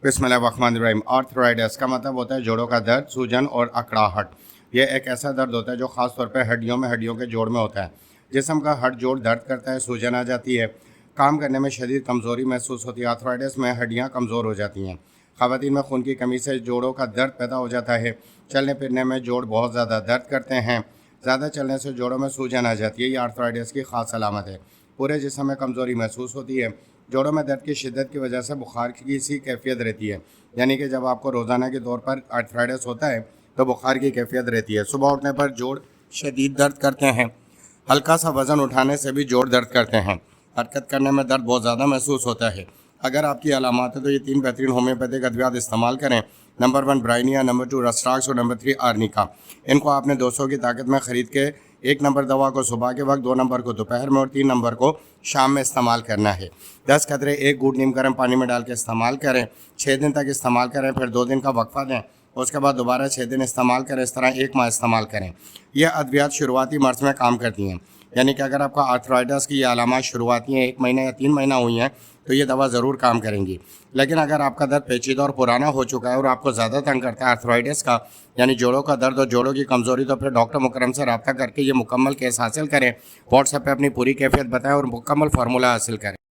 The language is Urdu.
بسم اللہ الرحمن الرحیم۔ آرتھرائٹس کا مطلب ہوتا ہے جوڑوں کا درد، سوجن اور اکڑاہٹ۔ یہ ایک ایسا درد ہوتا ہے جو خاص طور پہ ہڈیوں کے جوڑ میں ہوتا ہے۔ جسم کا ہر جوڑ درد کرتا ہے، سوجن آ جاتی ہے، کام کرنے میں شدید کمزوری محسوس ہوتی ہے۔ آرتھرائٹس میں ہڈیاں کمزور ہو جاتی ہیں۔ خواتین میں خون کی کمی سے جوڑوں کا درد پیدا ہو جاتا ہے۔ چلنے پھرنے میں جوڑ بہت زیادہ درد کرتے ہیں۔ زیادہ چلنے سے جوڑوں میں سوجن آ جاتی ہے۔ یہ آرتھرائٹس کی خاص علامت ہے۔ پورے جسم میں کمزوری محسوس ہوتی ہے۔ جوڑوں میں درد کی شدت کی وجہ سے بخار کی سی کیفیت رہتی ہے، یعنی کہ جب آپ کو روزانہ کے طور پر آرتھرائٹس ہوتا ہے تو بخار کی کیفیت رہتی ہے۔ صبح اٹھنے پر جوڑ شدید درد کرتے ہیں۔ ہلکا سا وزن اٹھانے سے بھی جوڑ درد کرتے ہیں۔ حرکت کرنے میں درد بہت زیادہ محسوس ہوتا ہے۔ اگر آپ کی علامات ہیں تو یہ 3 بہترین ہومیوپیتھک ادویات استعمال کریں۔ نمبر 1 برائنیا، نمبر 2 رسٹاکس اور نمبر 3 آرنیکا۔ ان کو آپ نے 200 کی طاقت میں خرید کے 1 نمبر دوا کو صبح کے وقت، 2 نمبر کو دوپہر میں اور 3 نمبر کو شام میں استعمال کرنا ہے۔ 10 قطرے 1 گھونٹ نیم گرم پانی میں ڈال کے استعمال کریں۔ 6 دن تک استعمال کریں، پھر 2 دن کا وقفہ دیں، اس کے بعد دوبارہ 6 دن استعمال کریں۔ اس طرح 1 ماہ استعمال کریں۔ یہ ادویات شروعاتی مرض میں کام کرتی ہیں، یعنی کہ اگر آپ کا آرتھرائٹس کی یہ علامات شروعاتی ہیں، 1 مہینہ یا 3 مہینہ ہوئی ہیں، تو یہ دوا ضرور کام کریں گی۔ لیکن اگر آپ کا درد پیچیدہ اور پرانا ہو چکا ہے اور آپ کو زیادہ تنگ کرتا ہے آرتھرائٹس کا، یعنی جوڑوں کا درد اور جوڑوں کی کمزوری، تو پھر ڈاکٹر مکرم سے رابطہ کر کے یہ مکمل کیس حاصل کریں۔ واٹس ایپ پہ اپنی پوری کیفیت بتائیں اور مکمل فارمولہ حاصل کریں۔